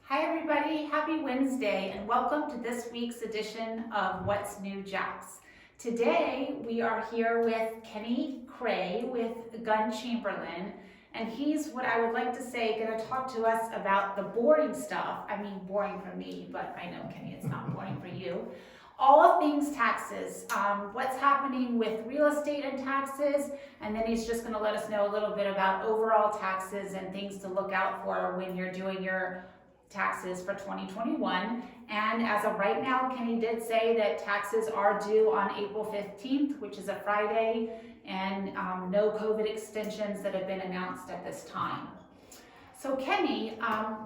Hi everybody, happy Wednesday and welcome to this week's edition of What's New Jacks. Today we are here with Kenny Krey with GunnChamberlain, and he's, what I would like to say, going to talk to us about the boring stuff. I mean, boring for me, but I know, Kenny, it's not boring for you. All things taxes, what's happening with real estate and taxes, and then he's just going to let us know a little bit about overall taxes and things to look out for when you're doing your taxes for 2021. And as of right now, Kenny did say that taxes are due on April 15th, which is a Friday, and no COVID extensions that have been announced at this time. So Kenny,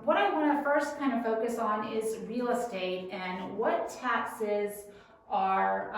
what I want to first kind of focus on is real estate and what taxes are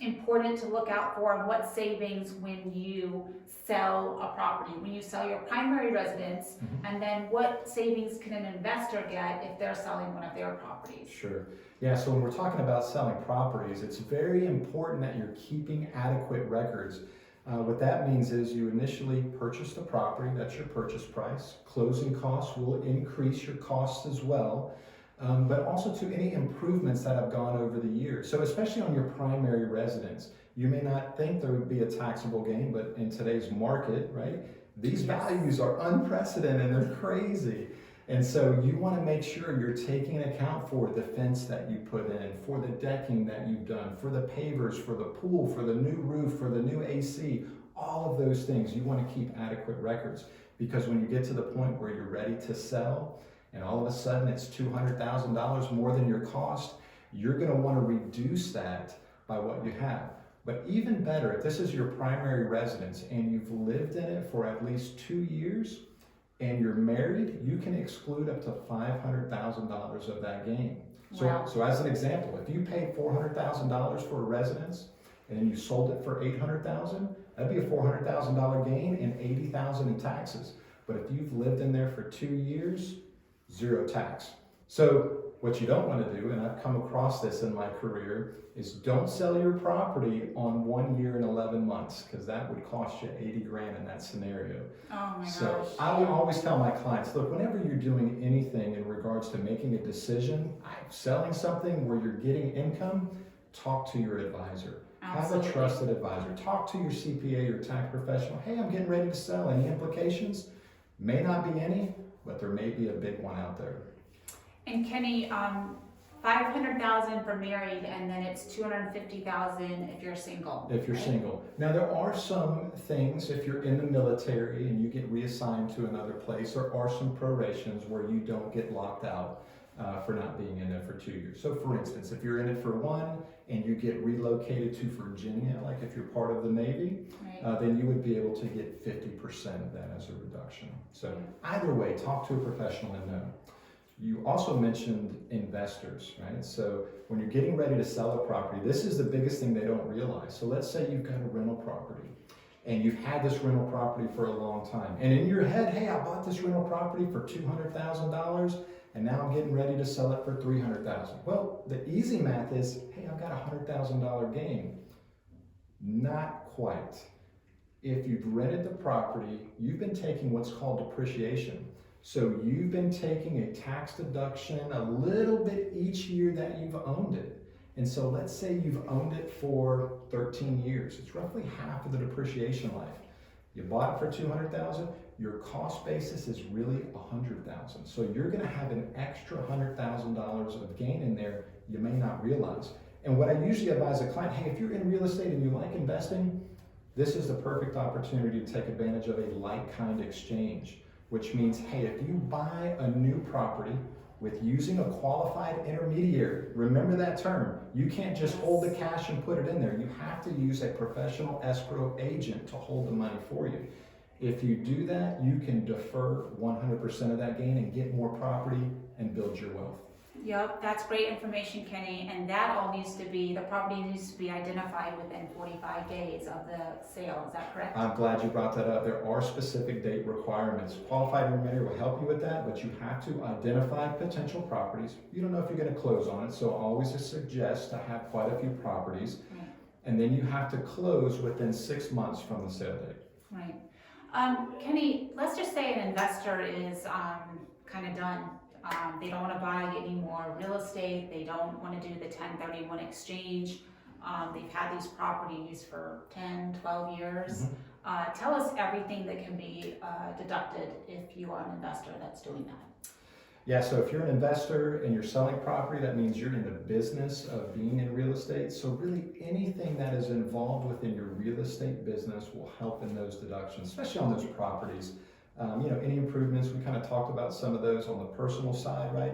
important to look out for, and what savings when you sell a property, when you sell your primary residence, and then what savings can an investor get if they're selling one of their properties? Sure. Yeah, so when we're talking about selling properties, it's very important that you're keeping adequate records. What that means is you initially purchase the property, that's your purchase price. Closing costs will increase your costs as well, but also to any improvements that have gone over the years. So especially on your primary residence, you may not think there would be a taxable gain, but in today's market, right, these values are unprecedented, they're crazy. And so you want to make sure you're taking account for the fence that you put in, for the decking that you've done, for the pavers, for the pool, for the new roof, for the new AC, all of those things. You want to keep adequate records, because when you get to the point where you're ready to sell and all of a sudden it's $200,000 more than your cost, you're going to want to reduce that by what you have. But even better, if this is your primary residence and you've lived in it for at least 2 years, and you're married, you can exclude up to $500,000 of that gain. So, Wow. So as an example, if you paid $400,000 for a residence and then you sold it for $800,000, that'd be a $400,000 gain and $80,000 in taxes. But if you've lived in there for 2 years, zero tax. So what you don't want to do, and I've come across this in my career, is don't sell your property on 1 year and 11 months, because that would cost you 80 grand in that scenario. Oh my So gosh. I would always tell my clients, look, whenever you're doing anything in regards to making a decision, selling something where you're getting income, talk to your advisor. Absolutely. Have a trusted advisor. Talk to your CPA or tax professional. Hey, I'm getting ready to sell. Any implications? May not be any, but there may be a big one out there. And Kenny, 500,000 for married, and then it's 250,000 if you're single. If you're single. Now there are some things, if you're in the military and you get reassigned to another place, there are some prorations where you don't get locked out for not being in it for 2 years. So for instance, if you're in it for 1 and you get relocated to Virginia, like if you're part of the Navy, Right. then you would be able to get 50% of that as a reduction. So either way, talk to a professional and know. You also mentioned investors, right? So when you're getting ready to sell a property, this is the biggest thing they don't realize. So let's say you've got a rental property and you've had this rental property for a long time. And in your head, hey, I bought this rental property for $200,000 and now I'm getting ready to sell it for $300,000. Well, the easy math is, hey, I've got a $100,000 gain. Not quite. If you've rented the property, you've been taking what's called depreciation. So you've been taking a tax deduction a little bit each year that you've owned it. And so let's say you've owned it for 13 years. It's roughly half of the depreciation life. You bought it for $200,000, your cost basis is really $100,000. So you're gonna have an extra $100,000 of gain in there you may not realize. And what I usually advise a client, hey, if you're in real estate and you like investing, this is the perfect opportunity to take advantage of a like-kind exchange. Which means, hey, if you buy a new property with using a qualified intermediary, remember that term. You can't just hold the cash and put it in there. You have to use a professional escrow agent to hold the money for you. If you do that, you can defer 100% of that gain and get more property and build your wealth. Yep, that's great information, Kenny, and that all needs to be, the property needs to be identified within 45 days of the sale, is that correct? I'm glad you brought that up. There are specific date requirements. Qualified intermediary will help you with that, but you have to identify potential properties. You don't know if you're going to close on it, so I always suggest to have quite a few properties. Right. And then you have to close within 6 months from the sale date. Right. Kenny, let's just say an investor is kind of done They don't want to buy any more real estate. They don't want to do the 1031 exchange. They've had these properties for 10, 12 years. Tell us everything that can be deducted if you are an investor that's doing that. Yeah, so if you're an investor and you're selling property, that means you're in the business of being in real estate. So really anything that is involved within your real estate business will help in those deductions, especially on those properties. Any improvements, we kind of talked about some of those on the personal side, right?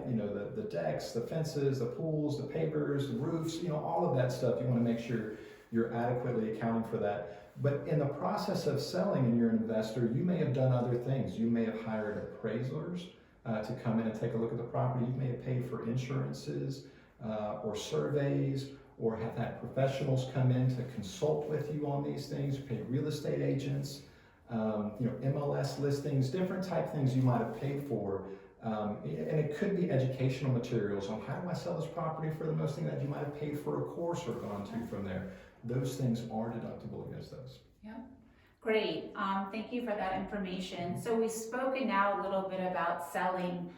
The decks, the fences, the pools, the pavers, the roofs, all of that stuff. You want to make sure you're adequately accounting for that. But in the process of selling and you're an investor, you may have done other things. You may have hired appraisers to come in and take a look at the property. You may have paid for insurances or surveys, or have had professionals come in to consult with you on these things. You paid real estate agents, MLS listings, different type things you might have paid for. And it could be educational materials on how do I sell this property for the most thing that you might have paid for a course or gone to from there. Those things are deductible against those. Yeah. Great. Thank you for that information. So we've spoken now a little bit about selling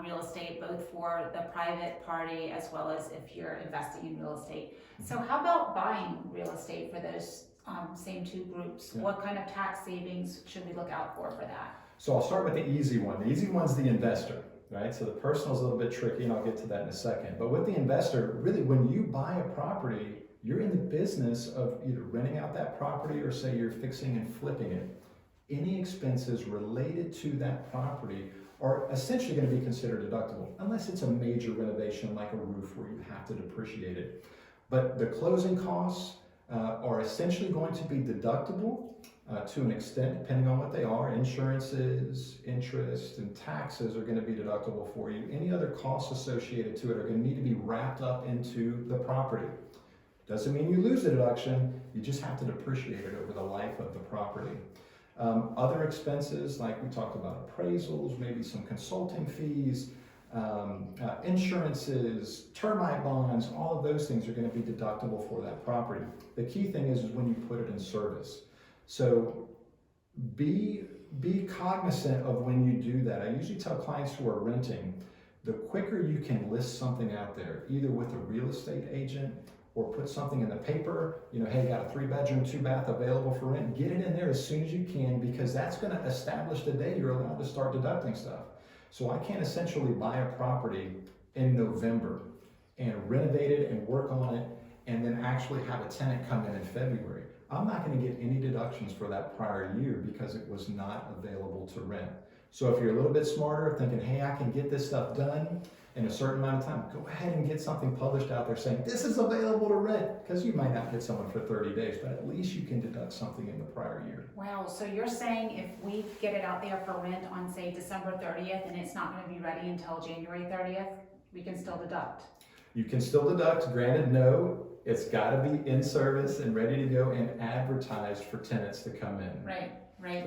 real estate, both for the private party as well as if you're investing in real estate. So how about buying real estate for those same two groups? Yeah. What kind of tax savings should we look out for that? So I'll start with the easy one. The easy one's the investor, right? So the personal is a little bit tricky, and I'll get to that in a second. But with the investor, really when you buy a property, you're in the business of either renting out that property or say you're fixing and flipping it. Any expenses related to that property are essentially going to be considered deductible, unless it's a major renovation like a roof where you have to depreciate it. But the closing costs are essentially going to be deductible to an extent, depending on what they are. Insurances, interest, and taxes are going to be deductible for you. Any other costs associated to it are going to need to be wrapped up into the property. Doesn't mean you lose the deduction, you just have to depreciate it over the life of the property. Other expenses, like we talked about appraisals, maybe some consulting fees, insurances, termite bonds, all of those things are going to be deductible for that property. The key thing is when you put it in service. So be cognizant of when you do that. I usually tell clients who are renting, the quicker you can list something out there, either with a real estate agent or put something in the paper, hey, got a 3-bedroom, 2-bath available for rent, get it in there as soon as you can, because that's going to establish the day you're allowed to start deducting stuff. So I can't essentially buy a property in November and renovate it and work on it and then actually have a tenant come in February. I'm not going to get any deductions for that prior year because it was not available to rent. So if you're a little bit smarter, thinking, hey, I can get this stuff done in a certain amount of time, go ahead and get something published out there saying this is available to rent, because you might not get someone for 30 days, but at least you can deduct something in the prior year. Wow, so you're saying if we get it out there for rent on, say, December 30th and it's not going to be ready until January 30th, we can still deduct? You can still deduct. Granted, no, it's got to be in service and ready to go and advertised for tenants to come in. Right.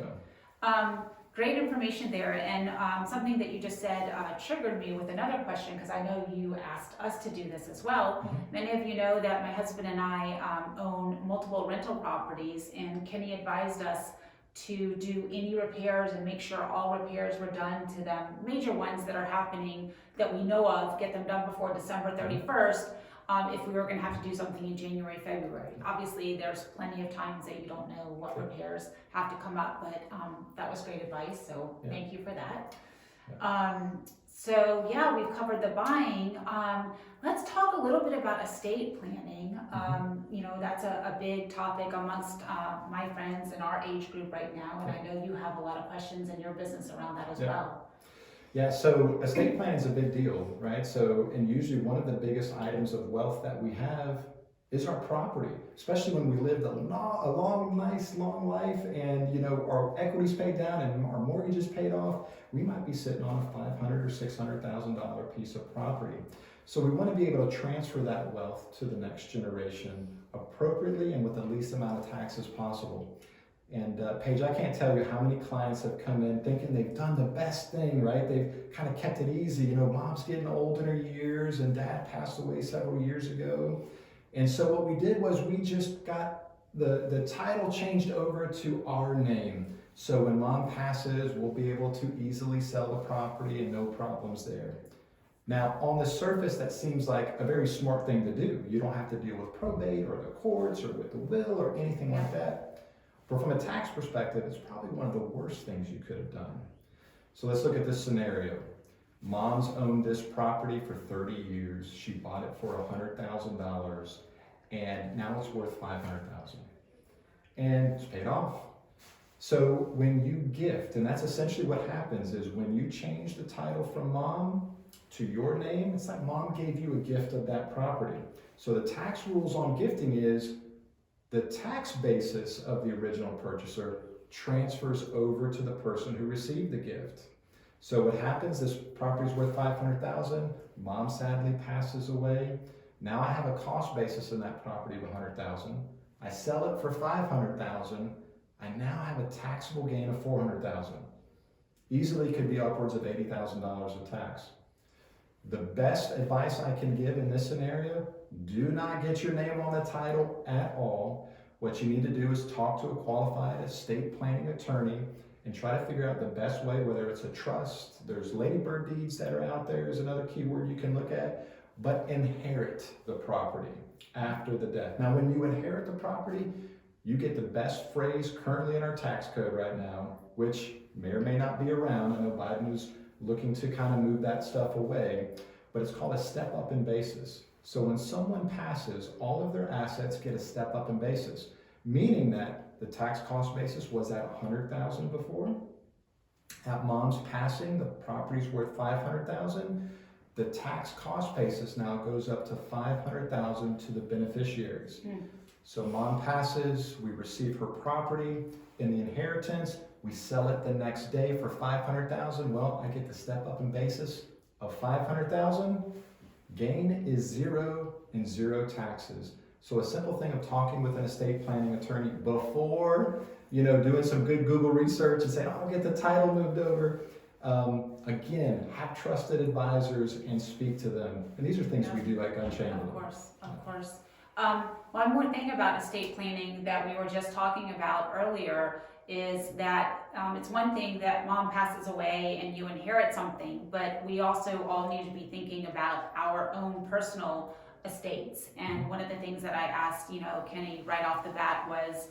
So. Great information there, and something that you just said triggered me with another question, because I know you asked us to do this as well. Many of you know that my husband and I own multiple rental properties, and Kenny advised us to do any repairs and make sure all repairs were done to them, major ones that are happening that we know of, get them done before December 31st. If we were going to have to do something in January, February. Obviously, there's plenty of times that you don't know what repairs have to come up, but that was great advice, so thank you for that. So yeah, we've covered the buying. Let's talk a little bit about estate planning. That's a big topic amongst my friends in our age group right now, and I know you have a lot of questions in your business around that as well. Yeah, so estate planning is a big deal, right? So, and usually one of the biggest items of wealth that we have is our property, especially when we lived a long, nice, long life and, our equity's paid down and our mortgage is paid off. We might be sitting on a $500,000 or $600,000 piece of property. So we want to be able to transfer that wealth to the next generation appropriately and with the least amount of taxes possible. And Paige, I can't tell you how many clients have come in thinking they've done the best thing, right? They've kind of kept it easy. Mom's getting old in her years and dad passed away several years ago. And so what we did was we just got the title changed over to our name. So when mom passes, we'll be able to easily sell the property and no problems there. Now, on the surface, that seems like a very smart thing to do. You don't have to deal with probate or the courts or with the will or anything like that. But from a tax perspective, it's probably one of the worst things you could have done. So let's look at this scenario. Mom's owned this property for 30 years. She bought it for $100,000 and now it's worth $500,000 and it's paid off. So when you gift, and that's essentially what happens, is when you change the title from mom to your name, it's like mom gave you a gift of that property. So the tax rules on gifting is the tax basis of the original purchaser transfers over to the person who received the gift. So what happens, this property is worth $500,000, mom sadly passes away. Now I have a cost basis in that property of $100,000. I sell it for $500,000. I now have a taxable gain of $400,000. Easily could be upwards of $80,000 of tax. The best advice I can give in this scenario, do not get your name on the title at all. What you need to do is talk to a qualified estate planning attorney and try to figure out the best way, whether it's a trust, there's ladybird deeds that are out there is another keyword you can look at, but inherit the property after the death. Now, when you inherit the property, you get the best phrase currently in our tax code right now, which may or may not be around. I know Biden is looking to kind of move that stuff away, but it's called a step up in basis. So when someone passes, all of their assets get a step up in basis, meaning that the tax cost basis was at $100,000 before. At mom's passing, the property's worth $500,000. The tax cost basis now goes up to $500,000 to the beneficiaries. So mom passes, we receive her property in the inheritance, we sell it the next day for $500,000. Well, I get the step up in basis of $500,000. Gain is zero and zero taxes. So a simple thing of talking with an estate planning attorney before, doing some good Google research and saying, I'll get the title moved over. Again, have trusted advisors and speak to them. And these are things we do at GunnChamberlain. Of course. One more thing about estate planning that we were just talking about earlier is that it's one thing that mom passes away and you inherit something, but we also all need to be thinking about our own personal estates. And one of the things that I asked, Kenny, right off the bat was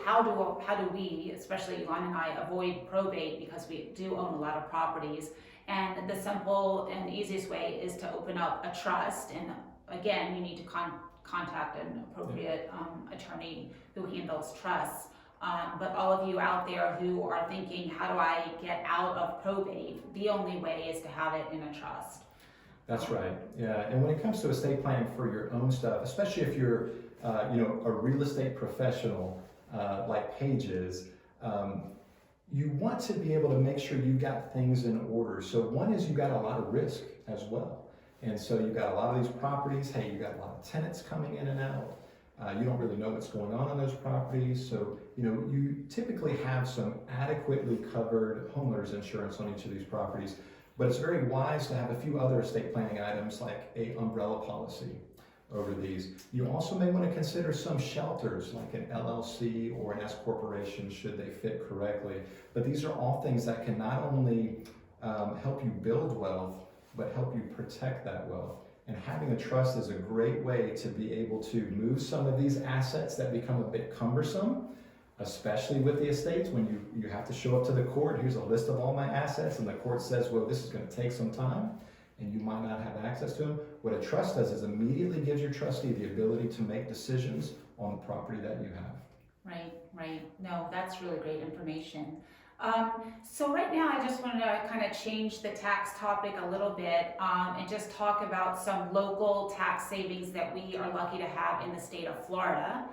how do we, especially Elon and I, avoid probate, because we do own a lot of properties. And the simple and easiest way is to open up a trust. And again, you need to contact an appropriate attorney who handles trusts. But all of you out there who are thinking, how do I get out of probate? The only way is to have it in a trust. That's right. Yeah. And when it comes to estate planning for your own stuff, especially if you're, a real estate professional like Paige is, you want to be able to make sure you got things in order. So one is you got a lot of risk as well. And so you've got a lot of these properties. Hey, you got a lot of tenants coming in and out. You don't really know what's going on those properties. So, you typically have some adequately covered homeowners insurance on each of these properties. But it's very wise to have a few other estate planning items like a umbrella policy over these. You also may want to consider some shelters like an LLC or an S corporation should they fit correctly. But these are all things that can not only help you build wealth, but help you protect that wealth. And having a trust is a great way to be able to move some of these assets that become a bit cumbersome, especially with the estates when you have to show up to the court. Here's a list of all my assets, and the court says, well, this is going to take some time, and you might not have access to them. What a trust does is immediately gives your trustee the ability to make decisions on the property that you have. Right. No, that's really great information. So right now I just wanted to kind of change the tax topic a little bit and just talk about some local tax savings that we are lucky to have in the state of Florida.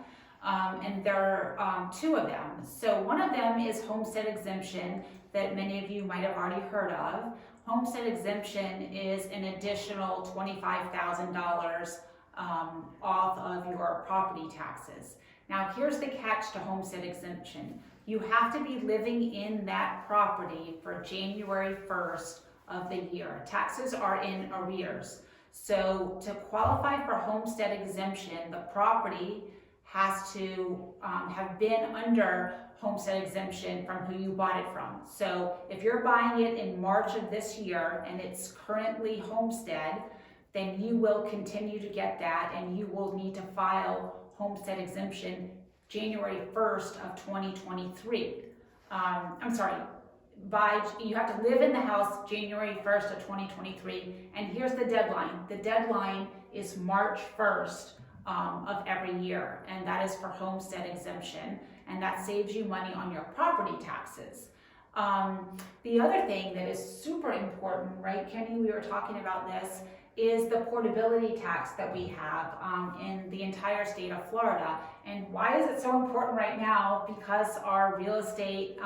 And there are two of them. So one of them is Homestead Exemption that many of you might have already heard of. Homestead Exemption is an additional $25,000 off of your property taxes. Now here's the catch to Homestead Exemption. You have to be living in that property for January 1st of the year. Taxes are in arrears. So to qualify for Homestead Exemption, the property has to have been under homestead exemption from who you bought it from. So if you're buying it in March of this year and it's currently homestead, then you will continue to get that, and you will need to file homestead exemption January 1st of 2023. You have to live in the house January 1st of 2023, and here's the deadline. The deadline is March 1st of every year, and that is for homestead exemption, and that saves you money on your property taxes. The other thing that is super important, right, Kenny, we were talking about this, is the portability tax that we have in the entire state of Florida. And why is it so important right now? Because our real estate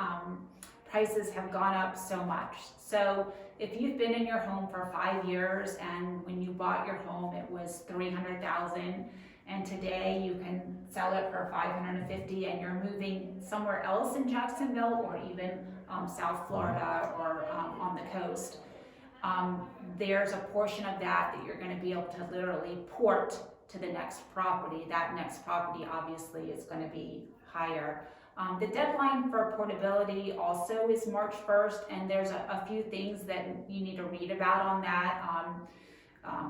prices have gone up so much. So if you've been in your home for 5 years, and when you bought your home it was $300,000, and today you can sell it for $550,000, and you're moving somewhere else in Jacksonville or even South Florida or on the coast, there's a portion of that you're going to be able to literally port to the next property. That next property obviously is going to be higher. The deadline for portability also is March 1st, and there's a few things that you need to read about on that.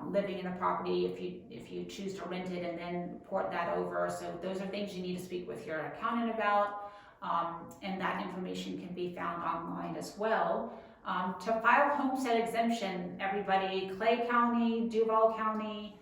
Living in a property, if you choose to rent it and then port that over. So those are things you need to speak with your accountant about, and that information can be found online as well. To file homestead exemption, everybody, Clay County, Duval County,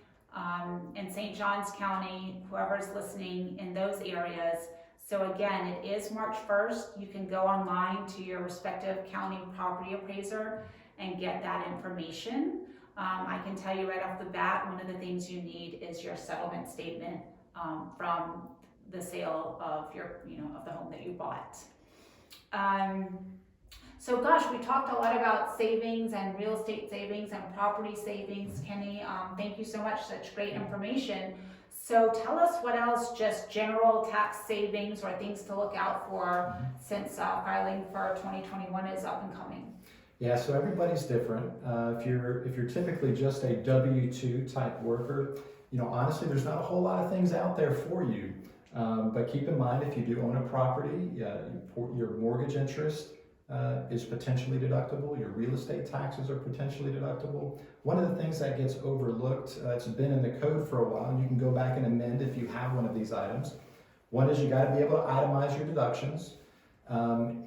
and St. Johns County, whoever's listening in those areas. So again, it is March 1st. You can go online to your respective county property appraiser and get that information. I can tell you right off the bat, one of the things you need is your settlement statement from the sale of of the home that you bought. So gosh, we talked a lot about savings and real estate savings and property savings. Kenny, thank you so much, such great information. So tell us what else, just general tax savings or things to look out for since filing for 2021 is up and coming. Yeah, so everybody's different. If you're typically just a W-2 type worker, honestly, there's not a whole lot of things out there for you. But keep in mind, if you do own a property, your mortgage interest is potentially deductible. Your real estate taxes are potentially deductible. One of the things that gets overlooked, it's been in the code for a while, and you can go back and amend if you have one of these items. One is you got to be able to itemize your deductions.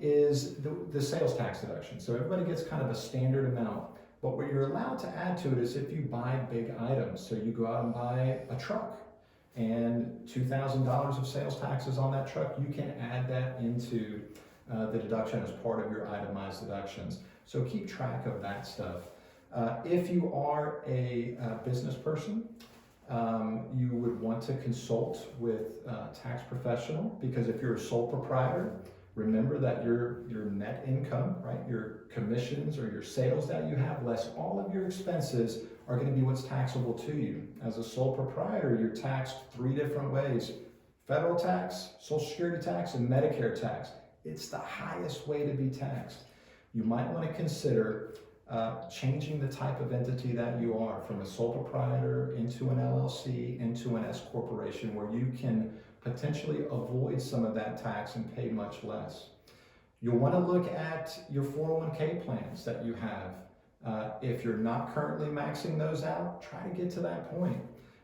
Is the sales tax deduction. So everybody gets kind of a standard amount. But what you're allowed to add to it is if you buy big items. So you go out and buy a truck, and $2,000 of sales taxes on that truck, you can add that into the deduction as part of your itemized deductions. So keep track of that stuff. If you are a business person, you would want to consult with a tax professional, because if you're a sole proprietor, remember that your net income, right, your commissions or your sales that you have, less all of your expenses, are going to be what's taxable to you. As a sole proprietor, you're taxed 3 different ways: federal tax, Social Security tax, and Medicare tax. It's the highest way to be taxed. You might want to consider changing the type of entity that you are from a sole proprietor into an LLC, into an S corporation, where you can potentially avoid some of that tax and pay much less. You'll want to look at your 401k plans that you have. If you're not currently maxing those out, try to get to that point.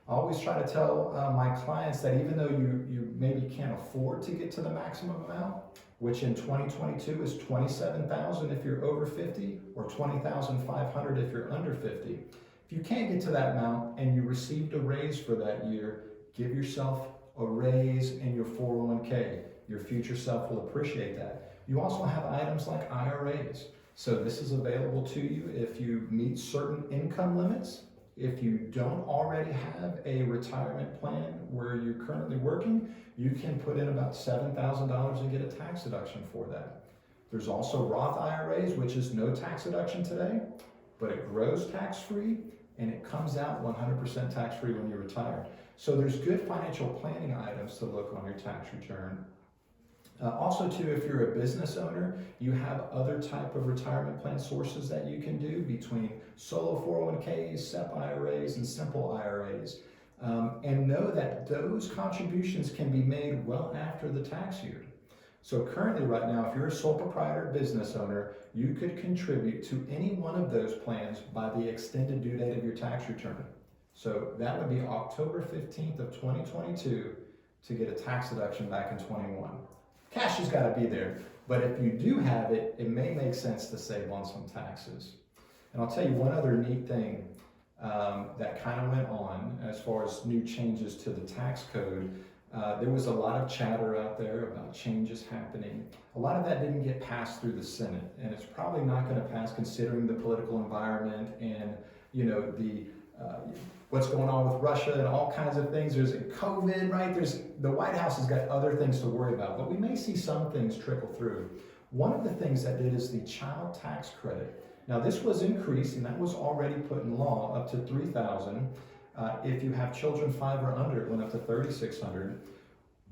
I always try to tell my clients that even though you maybe can't afford to get to the maximum amount, which in 2022 is $27,000 if you're over 50, or $20,500 if you're under 50. If you can't get to that amount and you received a raise for that year, give yourself a raise in your 401k. Your future self will appreciate that. You also have items like IRAs. So this is available to you if you meet certain income limits. If you don't already have a retirement plan where you're currently working, you can put in about $7,000 and get a tax deduction for that. There's also Roth IRAs, which is no tax deduction today, but it grows tax-free and it comes out 100% tax-free when you retire. So there's good financial planning items to look on your tax return. Also too, if you're a business owner, you have other type of retirement plan sources that you can do between solo 401ks, SEP IRAs, and simple IRAs. And know that those contributions can be made well after the tax year. So currently right now, if you're a sole proprietor business owner, you could contribute to any one of those plans by the extended due date of your tax return. So that would be October 15th of 2022 to get a tax deduction back in 21. Cash has got to be there, but if you do have it, it may make sense to save on some taxes. And I'll tell you one other neat thing that kind of went on as far as new changes to the tax code. There was a lot of chatter out there about changes happening. A lot of that didn't get passed through the Senate, and it's probably not going to pass considering the political environment and the what's going on with Russia and all kinds of things. There's COVID, right? The White House has got other things to worry about, but we may see some things trickle through. One of the things that did is the child tax credit. Now this was increased, and that was already put in law up to $3,000. If you have children 5 or under, it went up to $3,600.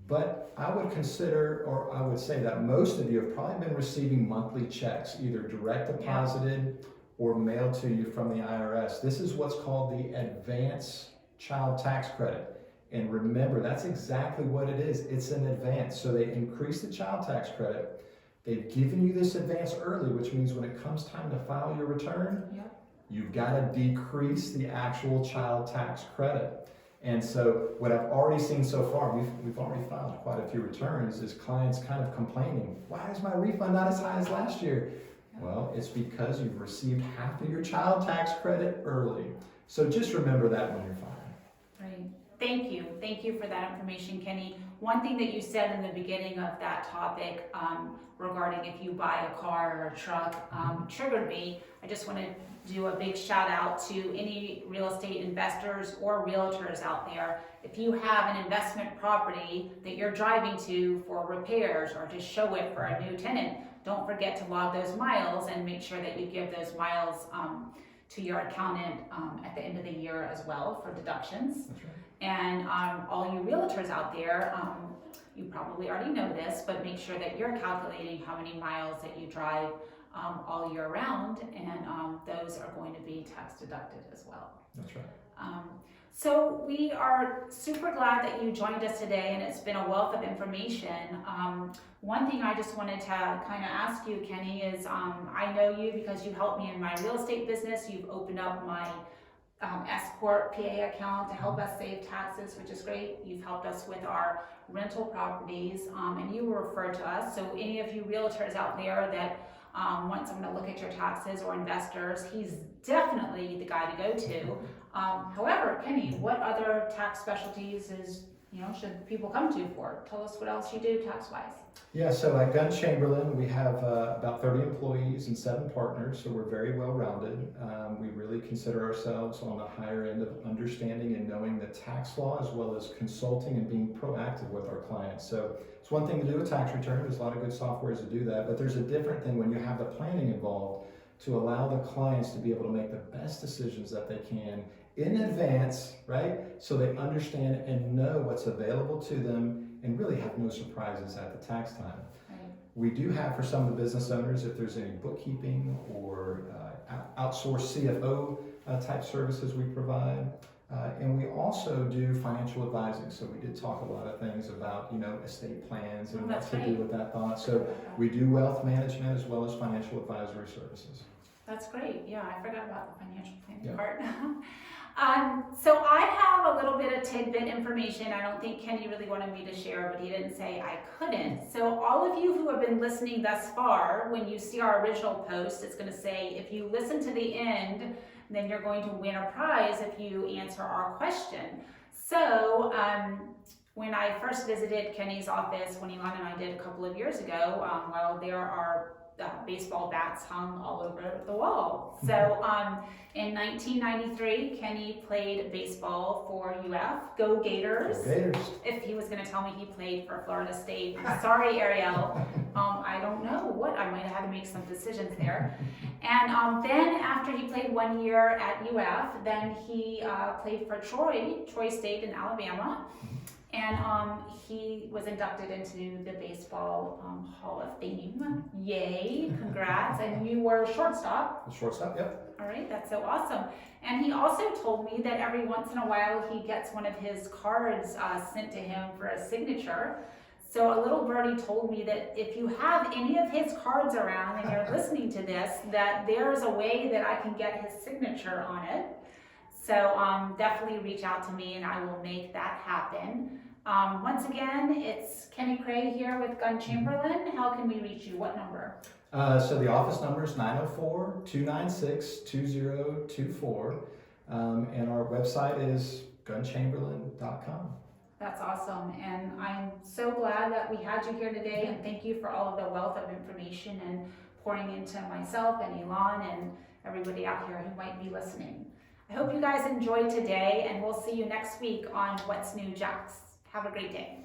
But I would consider, or I would say that most of you have probably been receiving monthly checks, either direct deposited or mailed to you from the IRS. This is what's called the advance child tax credit. And remember, that's exactly what it is. It's an advance. So they increase the child tax credit. They've given you this advance early, which means when it comes time to file your return, you've got to decrease the actual child tax credit. And so what I've already seen so far, we've already filed quite a few returns, is clients kind of complaining, why is my refund not as high as last year? Well, it's because you've received half of your child tax credit early. So just remember that when you're filing. Right. Thank you. Thank you for that information, Kenny. One thing that you said in the beginning of that topic regarding if you buy a car or a truck triggered me. I just want to do a big shout out to any real estate investors or realtors out there. If you have an investment property that you're driving to for repairs or to show it for a new tenant, don't forget to log those miles and make sure that you give those miles to your accountant at the end of the year as well for deductions. That's right. And all you realtors out there, you probably already know this, but make sure that you're calculating how many miles that you drive all year round, and those are going to be tax deducted as well. That's right. So we are super glad that you joined us today, and it's been a wealth of information. One thing I just wanted to kind of ask you, Kenny, is I know you because you helped me in my real estate business. You've opened up my S-Corp PA account to help us save taxes, which is great. You've helped us with our rental properties, and you were referred to us. So any of you realtors out there that want someone to look at your taxes or investors, he's definitely the guy to go to. However, Kenny, what other tax specialties should people come to for? Tell us what else you do tax-wise. Yeah, so at GunnChamberlain, we have about 30 employees and 7 partners, so we're very well-rounded. We really consider ourselves on the higher end of understanding and knowing the tax law, as well as consulting and being proactive with our clients. So it's one thing to do a tax return. There's a lot of good softwares to do that, but there's a different thing when you have the planning involved to allow the clients to be able to make the best decisions that they can in advance, right? So they understand and know what's available to them and really have no surprises at the tax time. Right. We do have, for some of the business owners, if there's any bookkeeping or outsourced CFO type services we provide. And we also do financial advising. So we did talk a lot of things about, estate plans and what to do with that thought. So we do wealth management as well as financial advisory services. That's great. Yeah, I forgot about the financial planning part. So I have a little bit of tidbit information. I don't think Kenny really wanted me to share, but he didn't say I couldn't. So all of you who have been listening thus far, when you see our original post, it's going to say, if you listen to the end, then you're going to win a prize if you answer our question. So when I first visited Kenny's office, when Elon and I did a couple of years ago, there are baseball bats hung all over the wall. So in 1993, Kenny played baseball for UF. Go Gators. Go Gators. If he was going to tell me he played for Florida State, sorry, Ariel. I don't know what. I might have had to make some decisions there. And then after he played 1 year at UF, then he played for Troy State in Alabama. And he was inducted into the Baseball Hall of Fame. Yay, congrats. And you were shortstop. Shortstop, yep. All right, that's so awesome. And he also told me that every once in a while he gets one of his cards sent to him for a signature. So a little birdie told me that if you have any of his cards around and you're listening to this, that there's a way that I can get his signature on it. So definitely reach out to me and I will make that happen. Once again, it's Kenny Krey here with GunnChamberlain. How can we reach you? What number? So the office number is 904-296-2024. And our website is GunnChamberlain.com. That's awesome. And I'm so glad that we had you here today. And thank you for all of the wealth of information and pouring into myself and Elon and everybody out here who might be listening. I hope you guys enjoyed today, and we'll see you next week on What's New Jacks. Have a great day.